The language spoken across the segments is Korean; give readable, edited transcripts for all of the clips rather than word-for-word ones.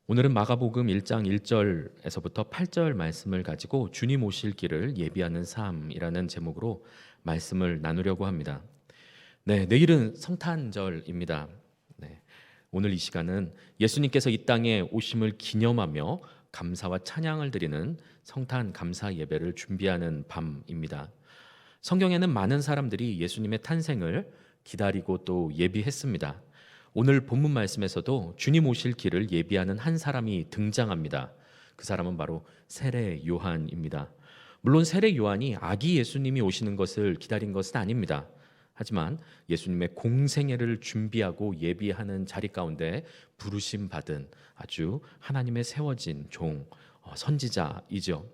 오늘은 마가복음 1장 1절에서부터 8절 말씀을 가지고 주님 오실 길을 예비하는 삶이라는 제목으로 말씀을 나누려고 합니다. 네, 내일은 성탄절입니다. 네, 오늘 이 시간은 예수님께서 이 땅에 오심을 기념하며 감사와 찬양을 드리는 성탄 감사 예배를 준비하는 밤입니다. 성경에는 많은 사람들이 예수님의 탄생을 기다리고 또 예비했습니다. 오늘 본문 말씀에서도 주님 오실 길을 예비하는 한 사람이 등장합니다. 그 사람은 바로 세례 요한입니다. 물론 세례 요한이 아기 예수님이 오시는 것을 기다린 것은 아닙니다. 하지만 예수님의 공생애를 준비하고 예비하는 자리 가운데 부르심 받은 아주 하나님의 세워진 종, 선지자이죠.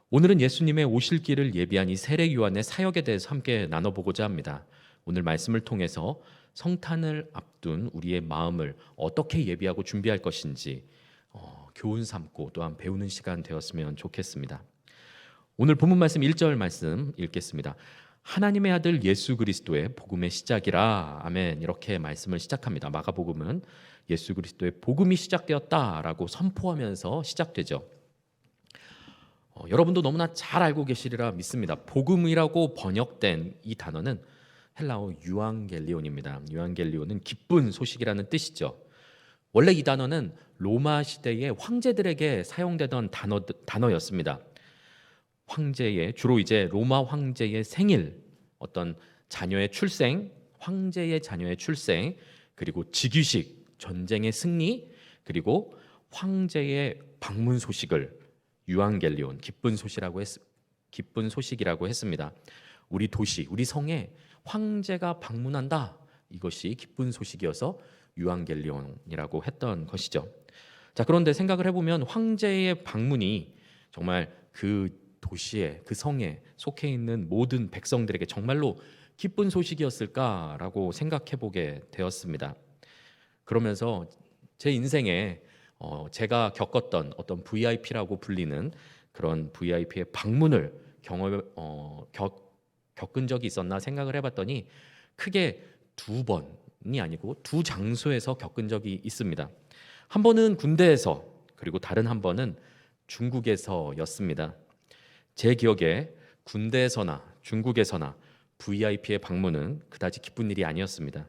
오늘은 예수님의 오실 길을 예비한 이 세례 요한의 사역에 대해서 함께 나눠보고자 합니다. 오늘 말씀을 통해서 성탄을 앞둔 우리의 마음을 어떻게 예비하고 준비할 것인지 교훈 삼고 또한 배우는 시간 되었으면 좋겠습니다. 오늘 본문 말씀 1절 말씀 읽겠습니다. 하나님의 아들 예수 그리스도의 복음의 시작이라. 아멘. 이렇게 말씀을 시작합니다. 마가복음은 예수 그리스도의 복음이 시작되었다라고 선포하면서 시작되죠. 여러분도 너무나 잘 알고 계시리라 믿습니다. 복음이라고 번역된 이 단어는 헬라어 유앙겔리온입니다. 유앙겔리온은 기쁜 소식이라는 뜻이죠. 원래 이 단어는 로마 시대의 황제들에게 사용되던 단어였습니다. 황제의 주로 이제 로마 황제의 생일, 어떤 자녀의 출생, 황제의 자녀의 출생, 그리고 즉위식, 전쟁의 승리, 그리고 황제의 방문 소식을 유앙겔리온, 기쁜 소식이라고 했습니다. 우리 도시, 우리 성에 황제가 방문한다. 이것이 기쁜 소식이어서 유앙겔리온이라고 했던 것이죠. 자, 그런데 생각을 해보면 황제의 방문이 정말 그 도시에, 그 성에 속해 있는 모든 백성들에게 정말로 기쁜 소식이었을까라고 생각해보게 되었습니다. 그러면서 제 인생에 제가 겪었던 어떤 VIP라고 불리는 그런 VIP의 방문을 겪은 적이 있었나 생각을 해봤더니 크게 두 번이 아니고 두 장소에서 겪은 적이 있습니다. 한 번은 군대에서, 그리고 다른 한 번은 중국에서였습니다. 제 기억에 군대에서나 중국에서나 VIP의 방문은 그다지 기쁜 일이 아니었습니다.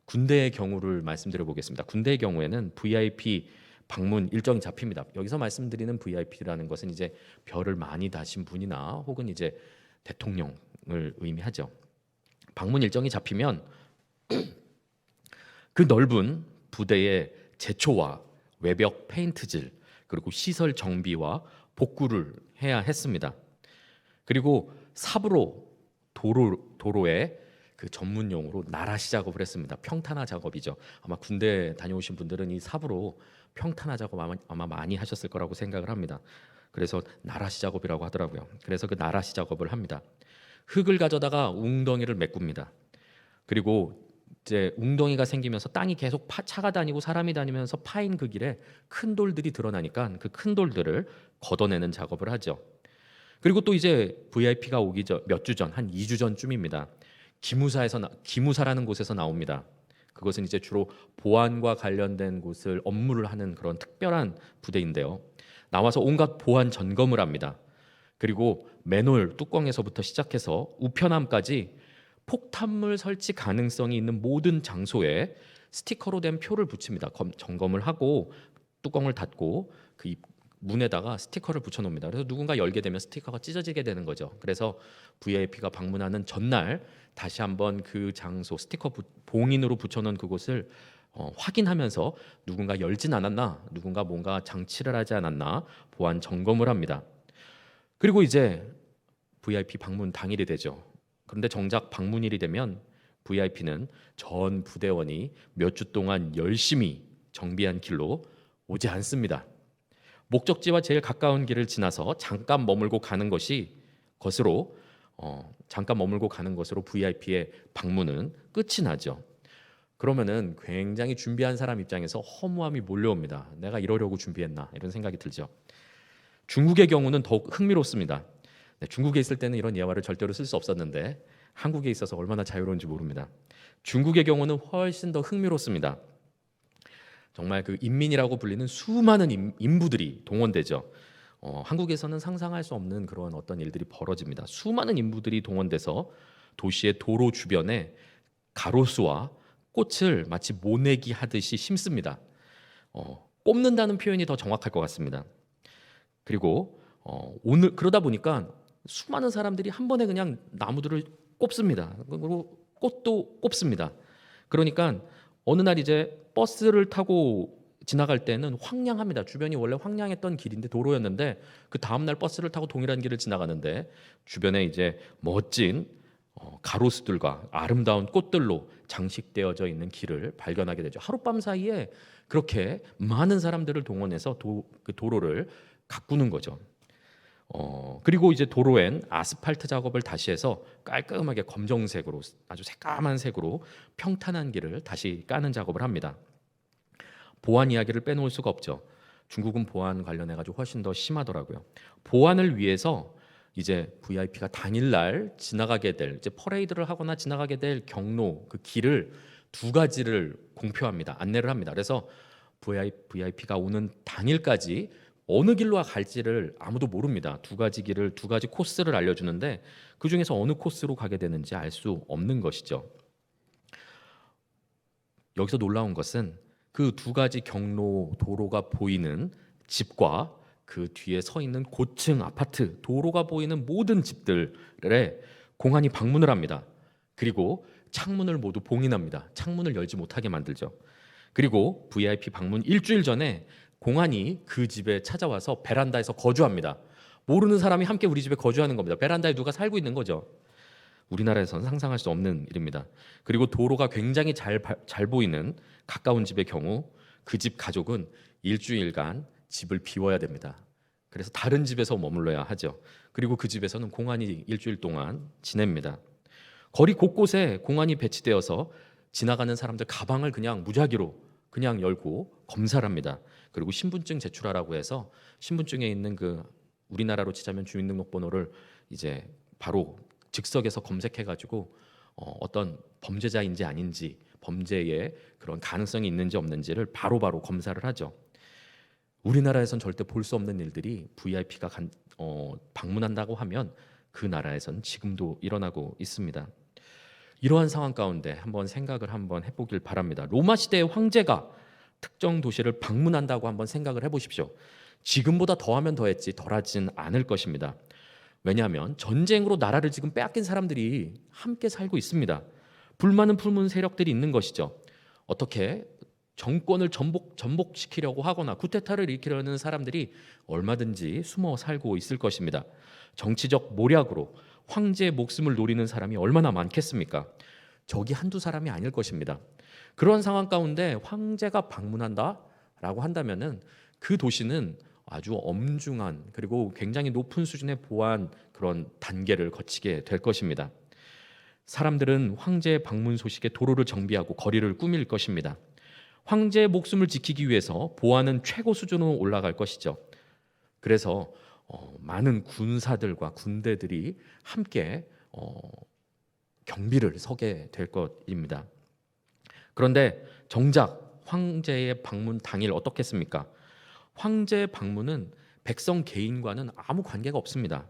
군대의 경우를 말씀드려 보겠습니다. 군대의 경우에는 VIP 방문 일정이 잡힙니다. 여기서 말씀드리는 VIP라는 것은 이제 별을 많이 다신 분이나 혹은 이제 대통령을 의미하죠. 방문 일정이 잡히면 그 넓은 부대의 제초와 외벽 페인트질, 그리고 시설 정비와 복구를 해야 했습니다. 그리고 삽으로 도로에 그 전문 용어로 나라시 작업을 했습니다. 평탄화 작업이죠. 아마 군대 다녀오신 분들은 이 삽으로 평탄화 작업 아마 많이 하셨을 거라고 생각을 합니다. 그래서 나라시 작업이라고 하더라고요. 그래서 그 나라시 작업을 합니다. 흙을 가져다가 웅덩이를 메꿉니다. 그리고 이제 웅덩이가 생기면서 땅이 계속 차가 다니고 사람이 다니면서 파인 그 길에 큰 돌들이 드러나니까 그 큰 돌들을 걷어내는 작업을 하죠. 그리고 또 이제 VIP가 오기 전 몇 주 전, 한 2주 전쯤입니다. 기무사라는 곳에서 나옵니다. 그것은 이제 주로 보안과 관련된 곳을 업무를 하는 그런 특별한 부대인데요. 나와서 온갖 보안 점검을 합니다. 그리고 맨홀 뚜껑에서부터 시작해서 우편함까지 폭탄물 설치 가능성이 있는 모든 장소에 스티커로 된 표를 붙입니다. 점검을 하고 뚜껑을 닫고 그 문에다가 스티커를 붙여놓습니다. 그래서 누군가 열게 되면 스티커가 찢어지게 되는 거죠. 그래서 VIP가 방문하는 전날 다시 한번 그 장소 스티커 봉인으로 붙여놓은 그곳을 확인하면서 누군가 열진 않았나, 누군가 뭔가 장치를 하지 않았나 보안 점검을 합니다. 그리고 이제 VIP 방문 당일이 되죠. 그런데 정작 방문일이 되면 VIP는 전 부대원이 몇 주 동안 열심히 정비한 길로 오지 않습니다. 목적지와 제일 가까운 길을 지나서 잠깐 머물고 가는 것으로 VIP의 방문은 끝이 나죠. 그러면은 굉장히 준비한 사람 입장에서 허무함이 몰려옵니다. 내가 이러려고 준비했나 이런 생각이 들죠. 중국의 경우는 더욱 흥미롭습니다. 중국에 있을 때는 이런 예화를 절대로 쓸 수 없었는데 한국에 있어서 얼마나 자유로운지 모릅니다. 중국의 경우는 훨씬 더 흥미롭습니다. 정말 그 인민이라고 불리는 수많은 인부들이 동원되죠. 한국에서는 상상할 수 없는 그런 어떤 일들이 벌어집니다. 수많은 인부들이 동원돼서 도시의 도로 주변에 가로수와 꽃을 마치 모내기 하듯이 심습니다. 꼽는다는 표현이 더 정확할 것 같습니다. 그리고 오늘 그러다 보니까 수많은 사람들이 한 번에 그냥 나무들을 꼽습니다. 그리고 꽃도 꼽습니다. 그러니까 어느 날 이제 버스를 타고 지나갈 때는 황량합니다. 주변이 원래 황량했던 길인데 도로였는데 그 다음 날 버스를 타고 동일한 길을 지나가는데 주변에 이제 멋진 가로수들과 아름다운 꽃들로 장식되어져 있는 길을 발견하게 되죠. 하룻밤 사이에 그렇게 많은 사람들을 동원해서 그 도로를 가꾸는 거죠. 그리고 이제 도로엔 아스팔트 작업을 다시 해서 깔끔하게 검정색으로 아주 새까만 색으로 평탄한 길을 다시 까는 작업을 합니다. 보안 이야기를 빼놓을 수가 없죠. 중국은 보안 관련해 가지고 훨씬 더 심하더라고요. 보안을 위해서 이제 VIP가 당일날 지나가게 될 이제 퍼레이드를 하거나 지나가게 될 경로 그 길을 두 가지를 공표합니다. 안내를 합니다. 그래서 VIP가 오는 당일까지 어느 길로 갈지를 아무도 모릅니다. 두 가지 길을 두 가지 코스를 알려주는데 그 중에서 어느 코스로 가게 되는지 알 수 없는 것이죠. 여기서 놀라운 것은 그 두 가지 경로 도로가 보이는 집과 그 뒤에 서 있는 고층 아파트 도로가 보이는 모든 집들에 공안이 방문을 합니다. 그리고 창문을 모두 봉인합니다. 창문을 열지 못하게 만들죠. 그리고 VIP 방문 일주일 전에 공안이 그 집에 찾아와서 베란다에서 거주합니다. 모르는 사람이 함께 우리 집에 거주하는 겁니다. 베란다에 누가 살고 있는 거죠. 우리나라에서는 상상할 수 없는 일입니다. 그리고 도로가 굉장히 잘 보이는 가까운 집의 경우 그 집 가족은 일주일간 집을 비워야 됩니다. 그래서 다른 집에서 머물러야 하죠. 그리고 그 집에서는 공안이 일주일 동안 지냅니다. 거리 곳곳에 공안이 배치되어서 지나가는 사람들 가방을 그냥 무작위로 그냥 열고 검사를 합니다. 그리고 신분증 제출하라고 해서 신분증에 있는 그 우리나라로 치자면 주민등록번호를 이제 바로 즉석에서 검색해가지고 어떤 범죄자인지 아닌지 범죄의 그런 가능성이 있는지 없는지를 바로바로 검사를 하죠. 우리나라에선 절대 볼 수 없는 일들이 VIP가 방문한다고 하면 그 나라에선 지금도 일어나고 있습니다. 이러한 상황 가운데 한번 생각을 한번 해보길 바랍니다. 로마 시대의 황제가 특정 도시를 방문한다고 한번 생각을 해보십시오. 지금보다 더하면 더했지 덜하진 않을 것입니다. 왜냐하면 전쟁으로 나라를 지금 빼앗긴 사람들이 함께 살고 있습니다. 불만은 품은 세력들이 있는 것이죠. 어떻게 정권을 전복시키려고 하거나 쿠데타를 일으키려는 사람들이 얼마든지 숨어 살고 있을 것입니다. 정치적 모략으로 황제의 목숨을 노리는 사람이 얼마나 많겠습니까? 적이 한두 사람이 아닐 것입니다. 그런 상황 가운데 황제가 방문한다라고 한다면은 그 도시는 아주 엄중한 그리고 굉장히 높은 수준의 보안 그런 단계를 거치게 될 것입니다. 사람들은 황제의 방문 소식에 도로를 정비하고 거리를 꾸밀 것입니다. 황제의 목숨을 지키기 위해서 보안은 최고 수준으로 올라갈 것이죠. 그래서 많은 군사들과 군대들이 함께 경비를 서게 될 것입니다. 그런데 정작 황제의 방문 당일 어떻겠습니까? 황제의 방문은 백성 개인과는 아무 관계가 없습니다.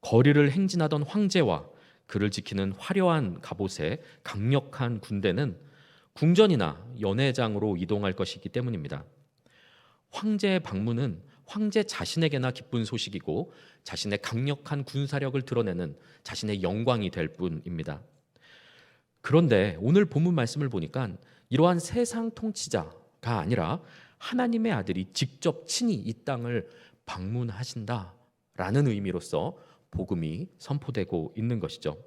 거리를 행진하던 황제와 그를 지키는 화려한 갑옷의 강력한 군대는 궁전이나 연회장으로 이동할 것이기 때문입니다. 황제의 방문은 황제 자신에게나 기쁜 소식이고 자신의 강력한 군사력을 드러내는 자신의 영광이 될 뿐입니다. 그런데 오늘 본문 말씀을 보니까 이러한 세상 통치자가 아니라 하나님의 아들이 직접 친히 이 땅을 방문하신다라는 의미로서 복음이 선포되고 있는 것이죠.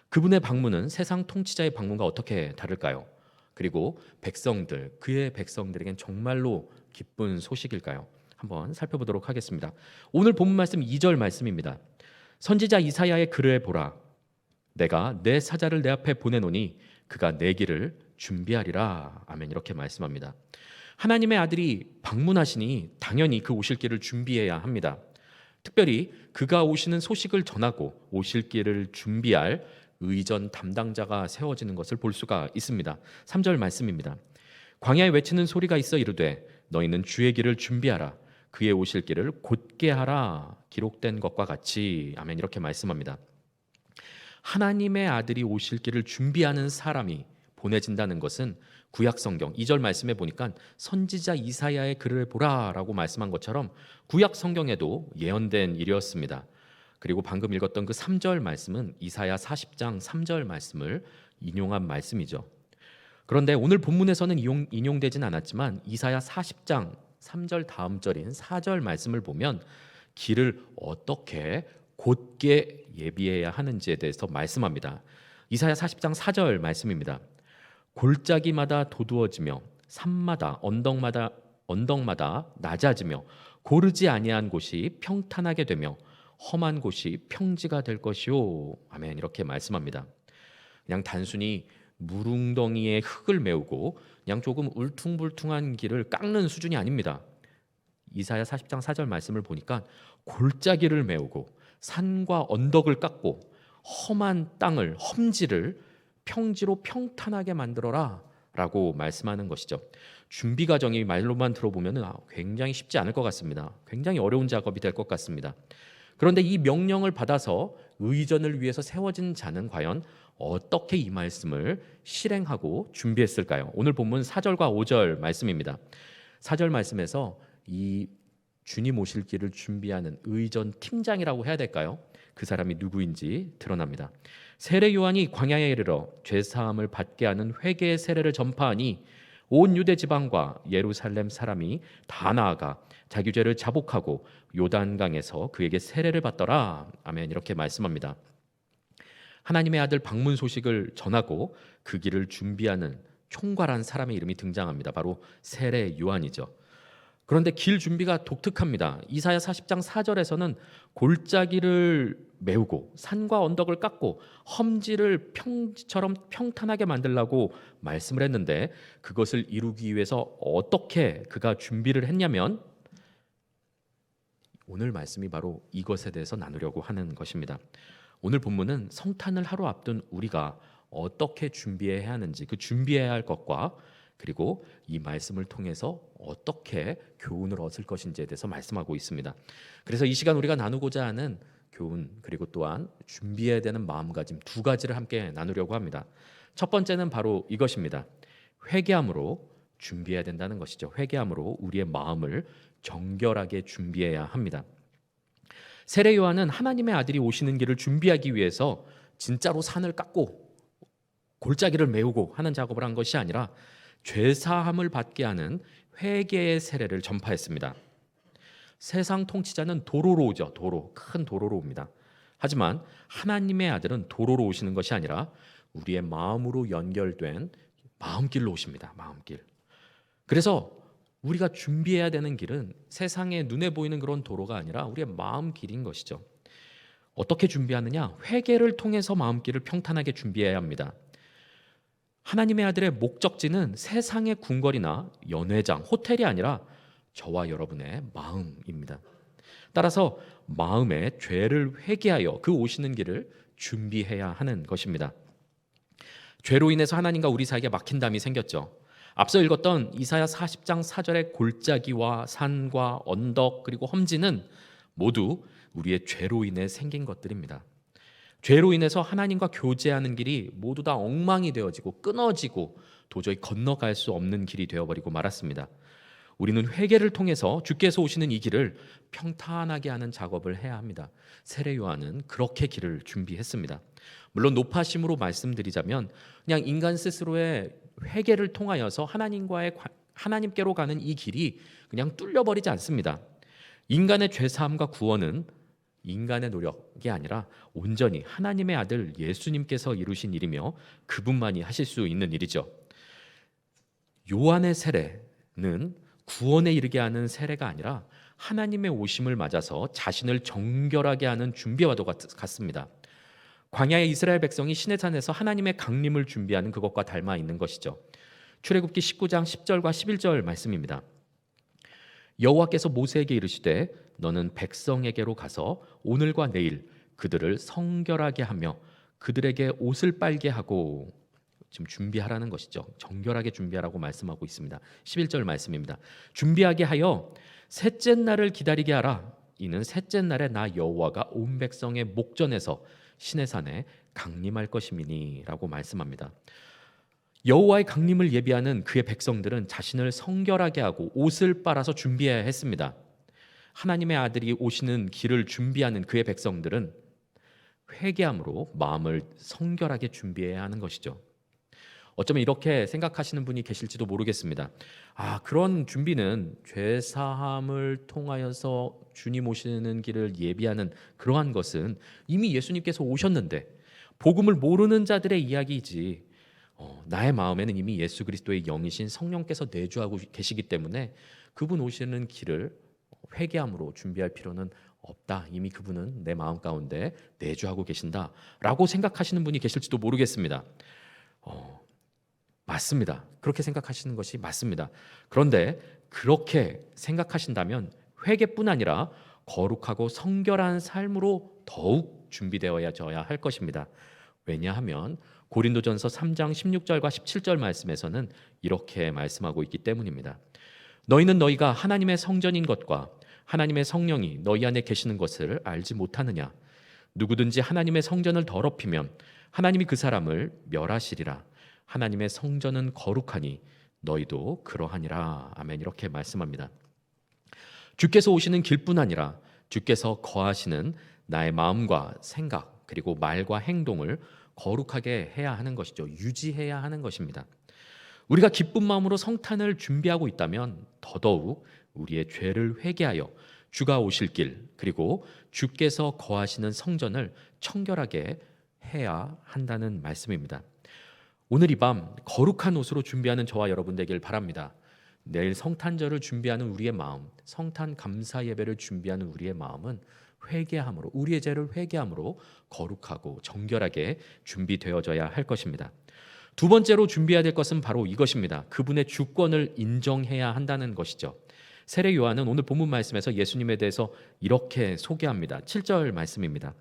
그분의 방문은 세상 통치자의 방문과 어떻게 다를까요? 그리고 백성들, 그의 백성들에겐 정말로 기쁜 소식일까요? 한번 살펴보도록 하겠습니다. 오늘 본문 말씀 2절 말씀입니다. 선지자 이사야의 글을 보라. 내가 내 사자를 내 앞에 보내노니 그가 내 길을 준비하리라. 아멘. 이렇게 말씀합니다. 하나님의 아들이 방문하시니 당연히 그 오실 길을 준비해야 합니다. 특별히 그가 오시는 소식을 전하고 오실 길을 준비할 의전 담당자가 세워지는 것을 볼 수가 있습니다. 3절 말씀입니다. 광야에 외치는 소리가 있어 이르되 너희는 주의 길을 준비하라 그의 오실 길을 곧게 하라 기록된 것과 같이. 아멘. 이렇게 말씀합니다. 하나님의 아들이 오실 길을 준비하는 사람이 보내진다는 것은 구약 성경 2절 말씀에 보니까 선지자 이사야의 글을 보라라고 말씀한 것처럼 구약 성경에도 예언된 일이었습니다. 그리고 방금 읽었던 그 3절 말씀은 이사야 40장 3절 말씀을 인용한 말씀이죠. 그런데 오늘 본문에서는 인용되진 않았지만 이사야 40장 3절 다음 절인 4절 말씀을 보면 길을 어떻게 곧게 예비해야 하는지에 대해서 말씀합니다. 이사야 40장 4절 말씀입니다. 골짜기마다 도두어지며 산마다 언덕마다 낮아지며 고르지 아니한 곳이 평탄하게 되며 험한 곳이 평지가 될 것이요. 아멘. 이렇게 말씀합니다. 그냥 단순히 무릉덩이에 흙을 메우고 그냥 조금 울퉁불퉁한 길을 깎는 수준이 아닙니다. 이사야 40장 4절 말씀을 보니까 골짜기를 메우고 산과 언덕을 깎고 험한 땅을 험지를 평지로 평탄하게 만들어라 라고 말씀하는 것이죠. 준비 과정이 말로만 들어보면 굉장히 쉽지 않을 것 같습니다. 굉장히 어려운 작업이 될 것 같습니다. 그런데 이 명령을 받아서 의전을 위해서 세워진 자는 과연 어떻게 이 말씀을 실행하고 준비했을까요? 오늘 본문 4절과 5절 말씀입니다. 4절 말씀에서 이 주님 오실 길을 준비하는 의전 팀장이라고 해야 될까요? 그 사람이 누구인지 드러납니다. 세례 요한이 광야에 이르러 죄 사함을 받게 하는 회개의 세례를 전파하니 온 유대 지방과 예루살렘 사람이 다 나아가 자기 죄를 자복하고 요단강에서 그에게 세례를 받더라. 아멘. 이렇게 말씀합니다. 하나님의 아들 방문 소식을 전하고 그 길을 준비하는 총괄한 사람의 이름이 등장합니다. 바로 세례 요한이죠. 그런데 길 준비가 독특합니다. 이사야 40장 4절에서는 골짜기를 메우고 산과 언덕을 깎고 험지를 평지처럼 평탄하게 만들라고 말씀을 했는데 그것을 이루기 위해서 어떻게 그가 준비를 했냐면 오늘 말씀이 바로 이것에 대해서 나누려고 하는 것입니다. 오늘 본문은 성탄을 하루 앞둔 우리가 어떻게 준비해야 하는지 그 준비해야 할 것과 그리고 이 말씀을 통해서 어떻게 교훈을 얻을 것인지에 대해서 말씀하고 있습니다. 그래서 이 시간 우리가 나누고자 하는 교훈 그리고 또한 준비해야 되는 마음가짐 두 가지를 함께 나누려고 합니다. 첫 번째는 바로 이것입니다. 회개함으로 준비해야 된다는 것이죠. 회개함으로 우리의 마음을 정결하게 준비해야 합니다. 세례 요한은 하나님의 아들이 오시는 길을 준비하기 위해서 진짜로 산을 깎고 골짜기를 메우고 하는 작업을 한 것이 아니라 죄사함을 받게 하는 회개의 세례를 전파했습니다. 세상 통치자는 도로로 오죠. 큰 도로로 옵니다. 하지만 하나님의 아들은 도로로 오시는 것이 아니라 우리의 마음으로 연결된 마음길로 오십니다. 마음길. 그래서 우리가 준비해야 되는 길은 세상에 눈에 보이는 그런 도로가 아니라 우리의 마음길인 것이죠. 어떻게 준비하느냐? 회개를 통해서 마음길을 평탄하게 준비해야 합니다. 하나님의 아들의 목적지는 세상의 궁궐이나 연회장, 호텔이 아니라 저와 여러분의 마음입니다. 따라서 마음의 죄를 회개하여 그 오시는 길을 준비해야 하는 것입니다. 죄로 인해서 하나님과 우리 사이에 막힌담이 생겼죠. 앞서 읽었던 이사야 40장 4절의 골짜기와 산과 언덕 그리고 험지는 모두 우리의 죄로 인해 생긴 것들입니다. 죄로 인해서 하나님과 교제하는 길이 모두 다 엉망이 되어지고 끊어지고 도저히 건너갈 수 없는 길이 되어버리고 말았습니다. 우리는 회개를 통해서 주께서 오시는 이 길을 평탄하게 하는 작업을 해야 합니다. 세례 요한은 그렇게 길을 준비했습니다. 물론 높아심으로 말씀드리자면 그냥 인간 스스로의 회개를 통하여서 하나님께로 가는 이 길이 그냥 뚫려버리지 않습니다. 인간의 죄사함과 구원은 인간의 노력이 아니라 온전히 하나님의 아들 예수님께서 이루신 일이며 그분만이 하실 수 있는 일이죠. 요한의 세례는 구원에 이르게 하는 세례가 아니라 하나님의 오심을 맞아서 자신을 정결하게 하는 준비와도 같습니다. 광야의 이스라엘 백성이 시내산에서 하나님의 강림을 준비하는 그것과 닮아 있는 것이죠. 출애굽기 19장 10절과 11절 말씀입니다. 여호와께서 모세에게 이르시되 너는 백성에게로 가서 오늘과 내일 그들을 성결하게 하며 그들에게 옷을 빨게 하고 지금 준비하라는 것이죠. 정결하게 준비하라고 말씀하고 있습니다. 11절 말씀입니다. 준비하게 하여 셋째 날을 기다리게 하라. 이는 셋째 날에 나 여호와가 온 백성의 목전에서 시내산에 강림할 것임이니라고 말씀합니다. 여호와의 강림을 예비하는 그의 백성들은 자신을 성결하게 하고 옷을 빨아서 준비해야 했습니다. 하나님의 아들이 오시는 길을 준비하는 그의 백성들은 회개함으로 마음을 성결하게 준비해야 하는 것이죠. 어쩌면 이렇게 생각하시는 분이 계실지도 모르겠습니다. 그런 준비는 죄사함을 통하여서 주님 오시는 길을 예비하는 그러한 것은 이미 예수님께서 오셨는데 복음을 모르는 자들의 이야기이지, 나의 마음에는 이미 예수 그리스도의 영이신 성령께서 내주하고 계시기 때문에 그분 오시는 길을 회개함으로 준비할 필요는 없다. 이미 그분은 내 마음 가운데 내주하고 계신다라고 생각하시는 분이 계실지도 모르겠습니다. 맞습니다. 그렇게 생각하시는 것이 맞습니다. 그런데 그렇게 생각하신다면 회개뿐 아니라 거룩하고 성결한 삶으로 더욱 준비되어야져야 할 것입니다. 왜냐하면 고린도전서 3장 16절과 17절 말씀에서는 이렇게 말씀하고 있기 때문입니다. 너희는 너희가 하나님의 성전인 것과 하나님의 성령이 너희 안에 계시는 것을 알지 못하느냐? 누구든지 하나님의 성전을 더럽히면 하나님이 그 사람을 멸하시리라. 하나님의 성전은 거룩하니 너희도 그러하니라. 아멘. 이렇게 말씀합니다. 주께서 오시는 길뿐 아니라 주께서 거하시는 나의 마음과 생각 그리고 말과 행동을 거룩하게 해야 하는 것이죠. 유지해야 하는 것입니다. 우리가 기쁜 마음으로 성탄을 준비하고 있다면 더더욱 우리의 죄를 회개하여 주가 오실 길 그리고 주께서 거하시는 성전을 청결하게 해야 한다는 말씀입니다. 오늘 이 밤 거룩한 옷으로 준비하는 저와 여러분 되길 바랍니다. 내일 성탄절을 준비하는 우리의 마음, 성탄 감사 예배를 준비하는 우리의 마음은 회개함으로, 우리의 죄를 회개함으로 거룩하고 정결하게 준비되어져야 할 것입니다. 두 번째로 준비해야 될 것은 바로 이것입니다. 그분의 주권을 인정해야 한다는 것이죠. 세례 요한은 오늘 본문 말씀에서 예수님에 대해서 이렇게 소개합니다. 7절 말씀입니다.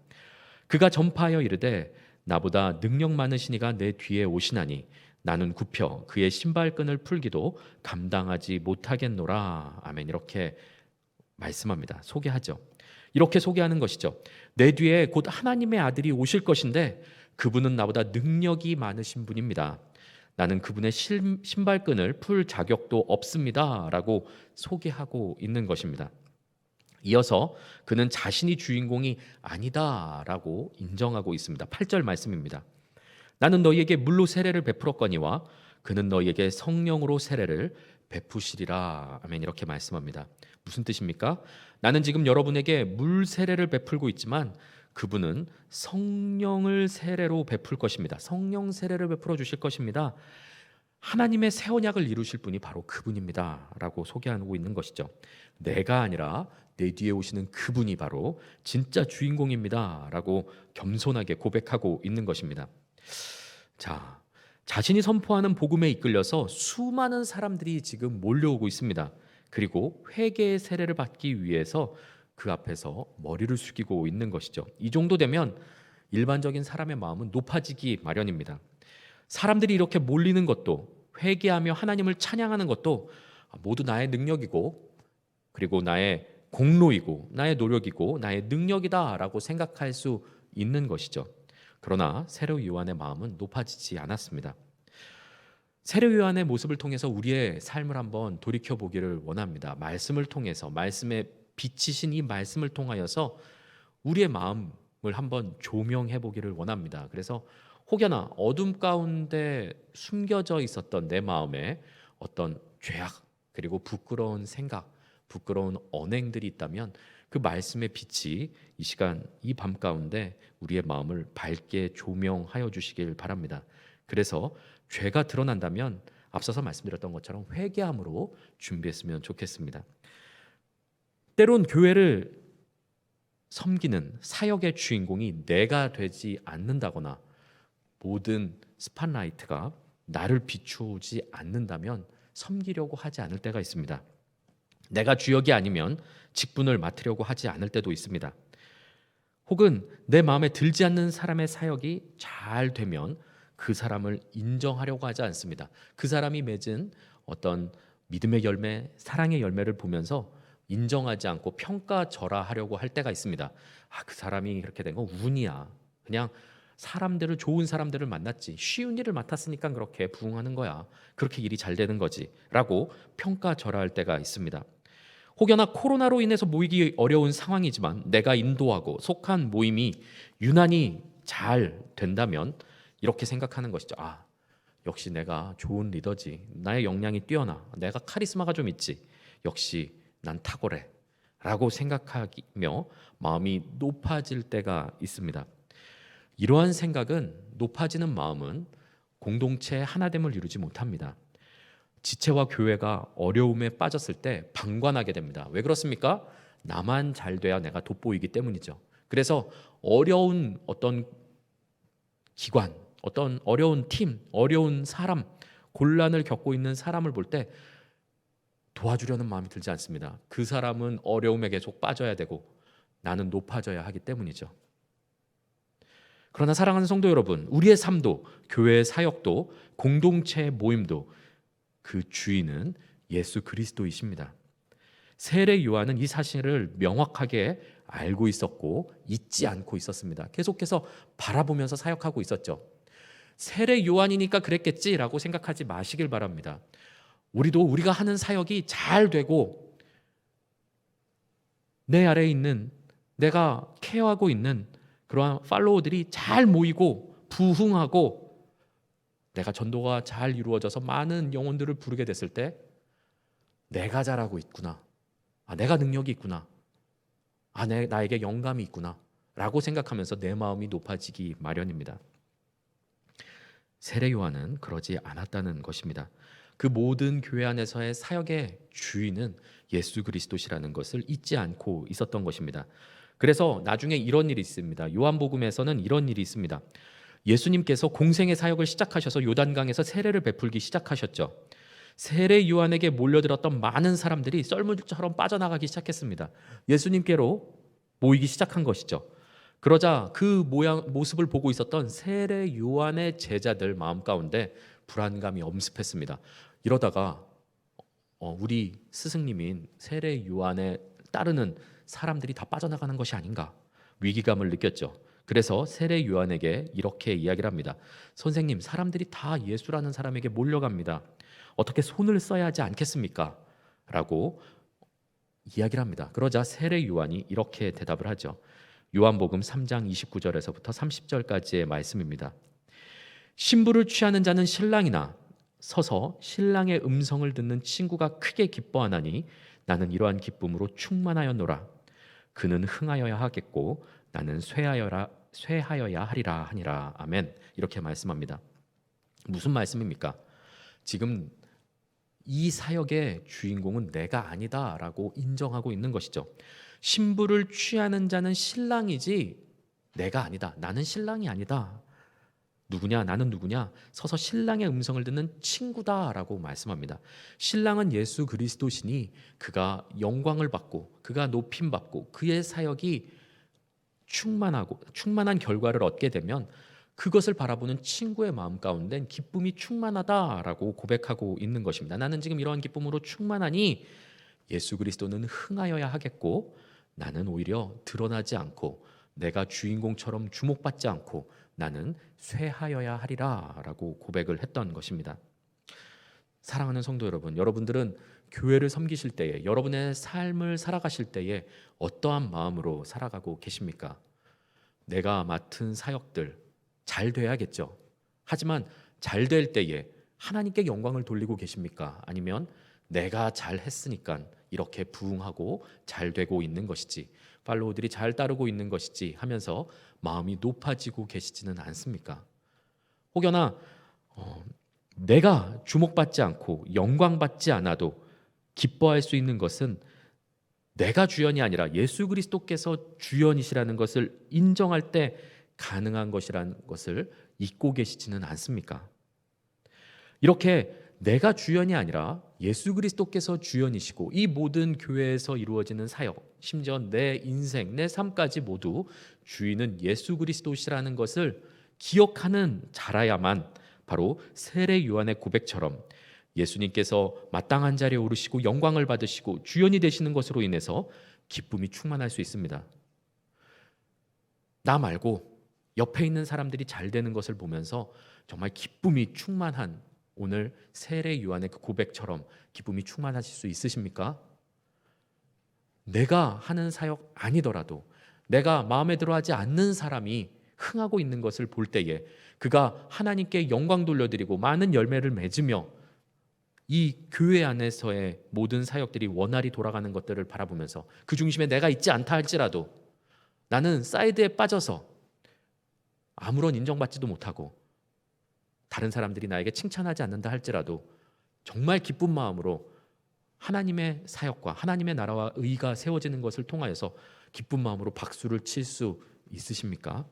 그가 전파하여 이르되 나보다 능력 많으신 이가 내 뒤에 오시나니 나는 굽혀 그의 신발끈을 풀기도 감당하지 못하겠노라. 아멘. 이렇게 말씀합니다. 소개하죠. 이렇게 소개하는 것이죠. 내 뒤에 곧 하나님의 아들이 오실 것인데 그분은 나보다 능력이 많으신 분입니다. 나는 그분의 신발끈을 풀 자격도 없습니다. 라고 소개하고 있는 것입니다. 이어서 그는 자신이 주인공이 아니다 라고 인정하고 있습니다. 8절 말씀입니다. 나는 너희에게 물로 세례를 베풀었거니와 그는 너희에게 성령으로 세례를 베푸시리라. 아멘. 이렇게 말씀합니다. 무슨 뜻입니까? 나는 지금 여러분에게 물 세례를 베풀고 있지만 그분은 성령을 세례로 베풀 것입니다. 성령 세례를 베풀어 주실 것입니다. 하나님의 새 언약을 이루실 분이 바로 그분입니다 라고 소개하고 있는 것이죠. 내가 아니라 내 뒤에 오시는 그분이 바로 진짜 주인공입니다 라고 겸손하게 고백하고 있는 것입니다. 자, 자신이 선포하는 복음에 이끌려서 수많은 사람들이 지금 몰려오고 있습니다. 그리고 회개의 세례를 받기 위해서 그 앞에서 머리를 숙이고 있는 것이죠. 이 정도 되면 일반적인 사람의 마음은 높아지기 마련입니다. 사람들이 이렇게 몰리는 것도, 회개하며 하나님을 찬양하는 것도 모두 나의 능력이고 그리고 나의 공로이고 나의 노력이고 나의 능력이다라고 생각할 수 있는 것이죠. 그러나 세례 요한의 마음은 높아지지 않았습니다. 세례 요한의 모습을 통해서 우리의 삶을 한번 돌이켜 보기를 원합니다. 말씀을 통해서, 말씀에 비치신 이 말씀을 통하여서 우리의 마음을 한번 조명해 보기를 원합니다. 그래서 혹여나 어둠 가운데 숨겨져 있었던 내 마음에 어떤 죄악 그리고 부끄러운 생각, 부끄러운 언행들이 있다면 그 말씀의 빛이 이 시간, 이 밤 가운데 우리의 마음을 밝게 조명하여 주시길 바랍니다. 그래서 죄가 드러난다면 앞서서 말씀드렸던 것처럼 회개함으로 준비했으면 좋겠습니다. 때론 교회를 섬기는 사역의 주인공이 내가 되지 않는다거나 모든 스팟라이트가 나를 비추지 않는다면 섬기려고 하지 않을 때가 있습니다. 내가 주역이 아니면 직분을 맡으려고 하지 않을 때도 있습니다. 혹은 내 마음에 들지 않는 사람의 사역이 잘 되면 그 사람을 인정하려고 하지 않습니다. 그 사람이 맺은 어떤 믿음의 열매, 사랑의 열매를 보면서 인정하지 않고 평가절하하려고 할 때가 있습니다. 그 사람이 그렇게 된 건 운이야. 그냥 좋은 사람들을 만났지. 쉬운 일을 맡았으니까 그렇게 부응하는 거야. 그렇게 일이 잘 되는 거지. 라고 평가절하할 때가 있습니다. 혹여나 코로나로 인해서 모이기 어려운 상황이지만 내가 인도하고 속한 모임이 유난히 잘 된다면 이렇게 생각하는 것이죠. 역시 내가 좋은 리더지. 나의 역량이 뛰어나. 내가 카리스마가 좀 있지. 역시 난 탁월해. 라고 생각하며 마음이 높아질 때가 있습니다. 이러한 생각은, 높아지는 마음은 공동체의 하나됨을 이루지 못합니다. 지체와 교회가 어려움에 빠졌을 때 방관하게 됩니다. 왜 그렇습니까? 나만 잘 돼야 내가 돋보이기 때문이죠. 그래서 어려운 어떤 기관, 어떤 어려운 팀, 어려운 사람, 곤란을 겪고 있는 사람을 볼 때 도와주려는 마음이 들지 않습니다. 그 사람은 어려움에 계속 빠져야 되고 나는 높아져야 하기 때문이죠. 그러나 사랑하는 성도 여러분, 우리의 삶도, 교회의 사역도, 공동체의 모임도 그 주인은 예수 그리스도이십니다. 세례 요한은 이 사실을 명확하게 알고 있었고 잊지 않고 있었습니다. 계속해서 바라보면서 사역하고 있었죠. 세례 요한이니까 그랬겠지라고 생각하지 마시길 바랍니다. 우리도 우리가 하는 사역이 잘 되고 내 아래에 있는, 내가 케어하고 있는 그러한 팔로워들이 잘 모이고 부흥하고 내가 전도가 잘 이루어져서 많은 영혼들을 부르게 됐을 때 내가 잘하고 있구나, 내가 능력이 있구나, 나에게 영감이 있구나 라고 생각하면서 내 마음이 높아지기 마련입니다. 세례 요한은 그러지 않았다는 것입니다. 그 모든 교회 안에서의 사역의 주인은 예수 그리스도시라는 것을 잊지 않고 있었던 것입니다. 그래서 나중에 이런 일이 있습니다. 요한복음에서는 이런 일이 있습니다. 예수님께서 공생의 사역을 시작하셔서 요단강에서 세례를 베풀기 시작하셨죠. 세례 요한에게 몰려들었던 많은 사람들이 썰물처럼 빠져나가기 시작했습니다. 예수님께로 모이기 시작한 것이죠. 그러자 그 모습을 보고 있었던 세례 요한의 제자들 마음 가운데 불안감이 엄습했습니다. 이러다가 우리 스승님인 세례 요한에 따르는 사람들이 다 빠져나가는 것이 아닌가 위기감을 느꼈죠. 그래서 세례 요한에게 이렇게 이야기를 합니다. 선생님, 사람들이 다 예수라는 사람에게 몰려갑니다. 어떻게 손을 써야 하지 않겠습니까? 라고 이야기를 합니다. 그러자 세례 요한이 이렇게 대답을 하죠. 요한복음 3장 29절에서부터 30절까지의 말씀입니다. 신부를 취하는 자는 신랑이나 서서 신랑의 음성을 듣는 친구가 크게 기뻐하나니 나는 이러한 기쁨으로 충만하였노라. 그는 흥하여야 하겠고 나는 쇠하여야 하리라 하니라. 아멘. 이렇게 말씀합니다. 무슨 말씀입니까? 지금 이 사역의 주인공은 내가 아니다라고 인정하고 있는 것이죠. 신부를 취하는 자는 신랑이지 내가 아니다. 나는 신랑이 아니다. 누구냐? 나는 누구냐? 서서 신랑의 음성을 듣는 친구다라고 말씀합니다. 신랑은 예수 그리스도시니 그가 영광을 받고 그가 높임 받고 그의 사역이 충만한 결과를 얻게 되면 그것을 바라보는 친구의 마음 가운데 기쁨이 충만하다라고 고백하고 있는 것입니다. 나는 지금 이러한 기쁨으로 충만하니 예수 그리스도는 흥하여야 하겠고 나는 오히려 드러나지 않고 내가 주인공처럼 주목받지 않고 나는 쇠하여야 하리라 라고 고백을 했던 것입니다. 사랑하는 성도 여러분, 여러분들은 교회를 섬기실 때에, 여러분의 삶을 살아가실 때에 어떠한 마음으로 살아가고 계십니까? 내가 맡은 사역들 잘 돼야겠죠. 하지만 잘 될 때에 하나님께 영광을 돌리고 계십니까? 아니면 내가 잘 했으니까 이렇게 부응하고 잘 되고 있는 것이지, 팔로우들이 잘 따르고 있는 것이지 하면서 마음이 높아지고 계시지는 않습니까? 혹여나 내가 주목받지 않고 영광받지 않아도 기뻐할 수 있는 것은 내가 주연이 아니라 예수 그리스도께서 주연이시라는 것을 인정할 때 가능한 것이라는 것을 잊고 계시지는 않습니까? 이렇게 내가 주연이 아니라 예수 그리스도께서 주연이시고 이 모든 교회에서 이루어지는 사역, 심지어 내 인생, 내 삶까지 모두 주인은 예수 그리스도시라는 것을 기억하는 자라야만 바로 세례 요한의 고백처럼 예수님께서 마땅한 자리에 오르시고 영광을 받으시고 주연이 되시는 것으로 인해서 기쁨이 충만할 수 있습니다. 나 말고 옆에 있는 사람들이 잘 되는 것을 보면서 정말 기쁨이 충만한 오늘 세례 요한의 그 고백처럼 기쁨이 충만하실 수 있으십니까? 내가 하는 사역 아니더라도 내가 마음에 들어하지 않는 사람이 흥하고 있는 것을 볼 때에 그가 하나님께 영광 돌려드리고 많은 열매를 맺으며 이 교회 안에서의 모든 사역들이 원활히 돌아가는 것들을 바라보면서 그 중심에 내가 있지 않다 할지라도 나는 사이드에 빠져서 아무런 인정받지도 못하고 다른 사람들이 나에게 칭찬하지 않는다 할지라도 정말 기쁜 마음으로 하나님의 사역과 하나님의 나라와 의가 세워지는 것을 통하여서 기쁜 마음으로 박수를 칠 수 있으십니까?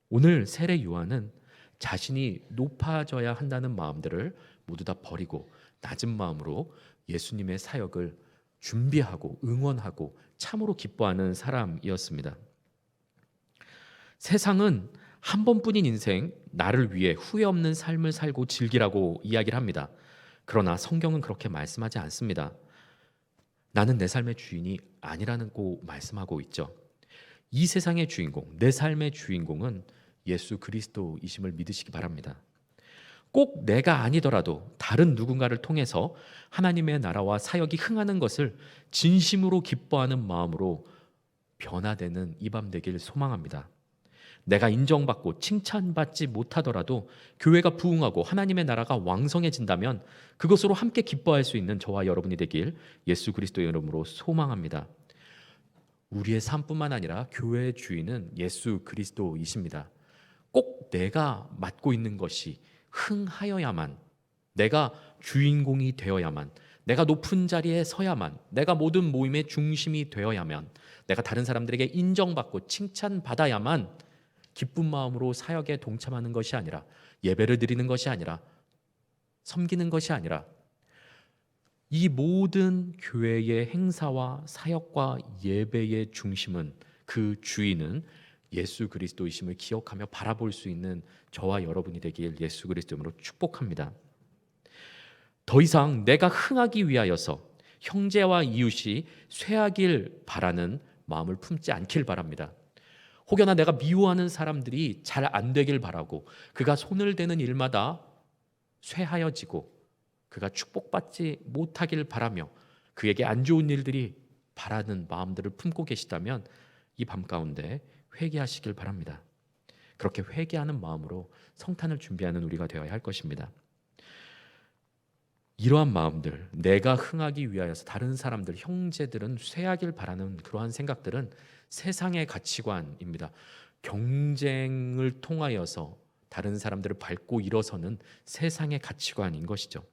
오늘 세례 요한은 자신이 높아져야 한다는 마음들을 모두 다 버리고 낮은 마음으로 예수님의 사역을 준비하고 응원하고 참으로 기뻐하는 사람이었습니다. 세상은 한 번뿐인 인생, 나를 위해 후회 없는 삶을 살고 즐기라고 이야기를 합니다. 그러나 성경은 그렇게 말씀하지 않습니다. 나는 내 삶의 주인이 아니라고 말씀하고 있죠. 이 세상의 주인공, 내 삶의 주인공은 예수 그리스도이심을 믿으시기 바랍니다. 꼭 내가 아니더라도 다른 누군가를 통해서 하나님의 나라와 사역이 흥하는 것을 진심으로 기뻐하는 마음으로 변화되는 이 밤 되길 소망합니다. 내가 인정받고 칭찬받지 못하더라도 교회가 부흥하고 하나님의 나라가 왕성해진다면 그것으로 함께 기뻐할 수 있는 저와 여러분이 되길 예수 그리스도의 이름으로 소망합니다. 우리의 삶뿐만 아니라 교회의 주인은 예수 그리스도이십니다. 꼭 내가 맡고 있는 것이 흥하여야만, 내가 주인공이 되어야만, 내가 높은 자리에 서야만, 내가 모든 모임의 중심이 되어야만, 내가 다른 사람들에게 인정받고 칭찬받아야만 기쁜 마음으로 사역에 동참하는 것이 아니라, 예배를 드리는 것이 아니라, 섬기는 것이 아니라, 이 모든 교회의 행사와 사역과 예배의 중심은, 그 주인은 예수 그리스도이심을 기억하며 바라볼 수 있는 저와 여러분이 되길 예수 그리스도로 축복합니다. 더 이상 내가 흥하기 위하여서 형제와 이웃이 쇠하길 바라는 마음을 품지 않길 바랍니다. 혹여나 내가 미워하는 사람들이 잘 안 되길 바라고 그가 손을 대는 일마다 쇠하여지고 그가 축복받지 못하길 바라며 그에게 안 좋은 일들이 바라는 마음들을 품고 계시다면 이 밤 가운데 회개하시길 바랍니다. 그렇게 회개하는 마음으로 성탄을 준비하는 우리가 되어야 할 것입니다. 이러한 마음들, 내가 흥하기 위하여서 다른 사람들, 형제들은 쇠하길 바라는 그러한 생각들은 세상의 가치관입니다. 경쟁을 통하여서 다른 사람들을 밟고 일어서는 세상의 가치관인 것이죠.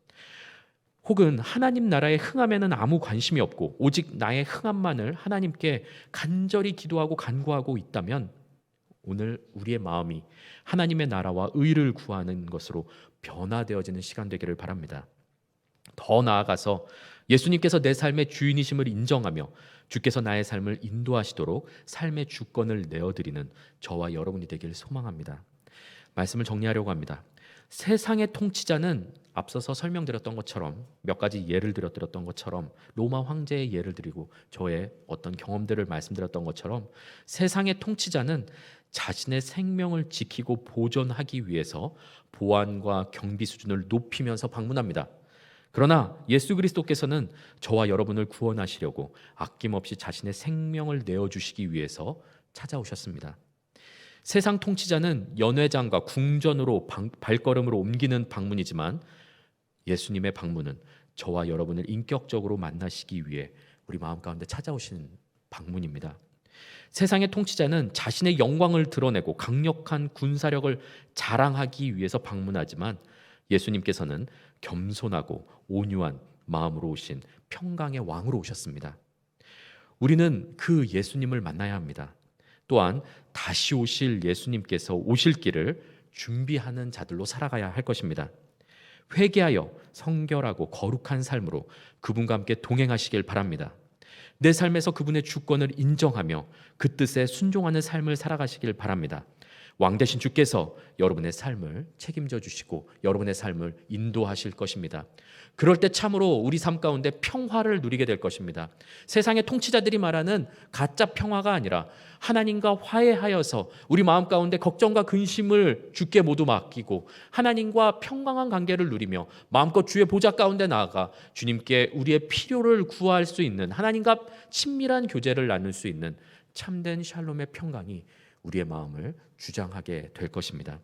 혹은 하나님 나라에 흥하면은 아무 관심이 없고 오직 나의 흥함만을 하나님께 간절히 기도하고 간구하고 있다면 오늘 우리의 마음이 하나님의 나라와 의를 구하는 것으로 변화되어지는 시간 되기를 바랍니다. 더 나아가서 예수님께서 내 삶의 주인이심을 인정하며 주께서 나의 삶을 인도하시도록 삶의 주권을 내어드리는 저와 여러분이 되기를 소망합니다. 말씀을 정리하려고 합니다. 세상의 통치자는 앞서서 설명드렸던 것처럼 몇 가지 예를 드렸던 것처럼 로마 황제의 예를 드리고 저의 어떤 경험들을 말씀드렸던 것처럼 세상의 통치자는 자신의 생명을 지키고 보존하기 위해서 보안과 경비 수준을 높이면서 방문합니다. 그러나 예수 그리스도께서는 저와 여러분을 구원하시려고 아낌없이 자신의 생명을 내어주시기 위해서 찾아오셨습니다. 세상 통치자는 연회장과 궁전으로 발걸음으로 옮기는 방문이지만 예수님의 방문은 저와 여러분을 인격적으로 만나시기 위해 우리 마음 가운데 찾아오시는 방문입니다. 세상의 통치자는 자신의 영광을 드러내고 강력한 군사력을 자랑하기 위해서 방문하지만 예수님께서는 겸손하고 온유한 마음으로 오신 평강의 왕으로 오셨습니다. 우리는 그 예수님을 만나야 합니다. 또한 다시 오실 예수님께서 오실 길을 준비하는 자들로 살아가야 할 것입니다. 회개하여 성결하고 거룩한 삶으로 그분과 함께 동행하시길 바랍니다. 내 삶에서 그분의 주권을 인정하며 그 뜻에 순종하는 삶을 살아가시길 바랍니다. 왕 대신 주께서 여러분의 삶을 책임져 주시고 여러분의 삶을 인도하실 것입니다. 그럴 때 참으로 우리 삶 가운데 평화를 누리게 될 것입니다. 세상의 통치자들이 말하는 가짜 평화가 아니라 하나님과 화해하여서 우리 마음 가운데 걱정과 근심을 주께 모두 맡기고 하나님과 평강한 관계를 누리며 마음껏 주의 보좌 가운데 나아가 주님께 우리의 필요를 구할 수 있는, 하나님과 친밀한 교제를 나눌 수 있는 참된 샬롬의 평강이 우리의 마음을 주장하게 될 것입니다.